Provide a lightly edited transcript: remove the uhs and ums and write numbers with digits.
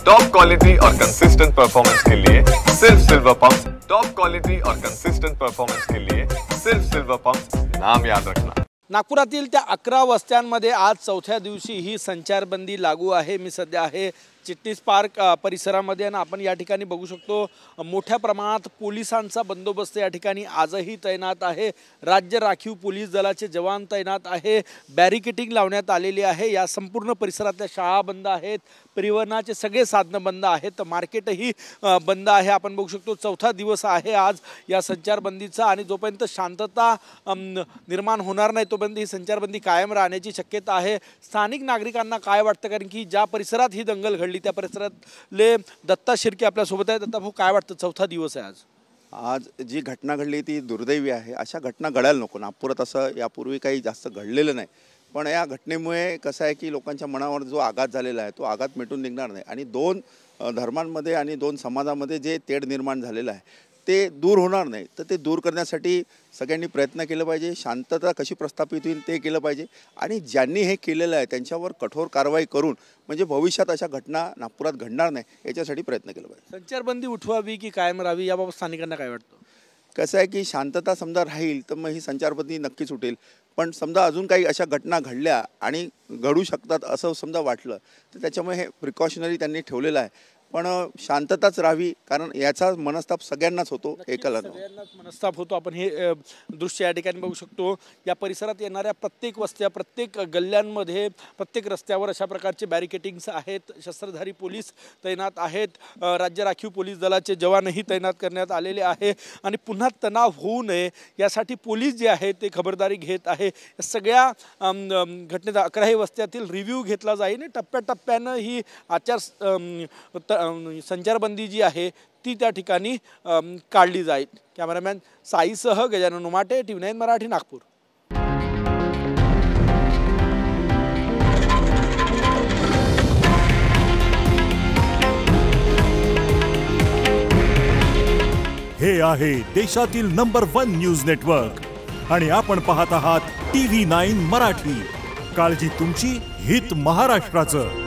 Top quality और consistent performance के लिए सिर्फ सिल्वर पंप्स। टॉप क्वालिटी और कंसिस्टेंट परफॉर्मेंस के लिए सिर्फ सिल्वर पंप्स, नाम याद रखना। नागपुरातील त्या 11 वस्त्यांमध्ये आज चौथ्या दिवशी ही संचारबंदी लागू आहे। मी सध्या आहे चिटणीस पार्क परिसरामध्ये आणि आपण या ठिकाणी बघू शकतो मोठ्या प्रमाणात पोलिसांचा बंदोबस्त या ठिकाणी आजही तैनात आहे। राज्य राखीव पोलीस दलाचे जवान तैनात आहे। बॅरिकेडिंग लावण्यात आलेली आहे। या संपूर्ण परिसरातल्या शाळा बंद आहेत, परिवहनाचे सगळे साधनं बंद आहेत, मार्केटही बंद आहे। आपण बघू शकतो चौथा दिवस आहे आज या संचारबंदीचा आणि जोपर्यंत शांतता निर्माण होणार नाही तोपर्यंत ही संचारबंदी कायम राहण्याची शक्यता आहे। स्थानिक नागरिकांना काय वाटतं, कारण की ज्या परिसरात ही दंगल घडली त्या परिसरातले दत्ता शिर्के आपल्या सोबत आहेत। दत्ता भाऊ, काय वाटतं, चौथा दिवस आहे आज जी घटना घडली ती दुर्दैवी आहे। अशा घटना घडायला नको। नागपुरात असं यापूर्वी काही जास्त घडलेलं नाही, पण या घटनेमुळे कसं आहे की लोकांच्या मनावर जो आघात झालेला आहे तो आघात मिटून निघणार नाही आणि दोन धर्मांमध्ये आणि दोन समाजामध्ये जे तेढ निर्माण झालेलं आहे ते दूर होणार नाही। तर ते दूर करण्यासाठी सगळ्यांनी प्रयत्न केले पाहिजे। शांतता कशी प्रस्थापित होईल ते केलं पाहिजे आणि ज्यांनी हे केलेलं आहे त्यांच्यावर कठोर कारवाई करून म्हणजे भविष्यात अशा घटना नागपुरात घडणार नाही याच्यासाठी प्रयत्न केला पाहिजे। संचारबंदी उठवावी की कायम राहावी याबाबत स्थानिकांना काय वाटतं? कसं आहे की शांतता समजा राहील तर मग ही संचारबंदी नक्कीच उठेल, पण समजा अजून काही अशा घटना घडल्या आणि घडू शकतात असं समजा वाटलं तर त्याच्यामुळे हे प्रिकॉशनरी त्यांनी ठेवलेलं आहे। पण शांतताच राहावी, कारण याचा मनस्ताप सगळ्यांनाच होतो, एकाला सगळ्यांनाच मनस्ताप होतो। आपण हे दृश्य या ठिकाणी बघू शकतो। या परिसरात येणाऱ्या प्रत्येक वस्त्या, प्रत्येक गल्ल्यांमध्ये, प्रत्येक रस्त्यावर अशा प्रकारचे बॅरिकेडिंग्स आहेत। शस्त्रधारी पोलीस तैनात आहेत। राज्य राखीव पोलीस दलाचे जवानही तैनात करण्यात आलेले आहे आणि पुन्हा तणाव होऊ नये यासाठी पोलीस जे आहेत ते खबरदारी घेत आहे। सगळ्या घटनेचा 11 वस्त्यातील रिव्ह्यू घेतला जाईल। टप्प्याटप्प्यानं ही संचारबंदी जी आहे ती त्या ठिकाणी काढली जाईल। कॅमेरामॅन साईसह गजानन उमाटे, TV9 मराठी, नागपूर। हे आहे देशातील नंबर 1 न्यूज नेटवर्क आणि आपण पाहत आहात TV9 मराठी। काळजी तुमची, हित महाराष्ट्राचं।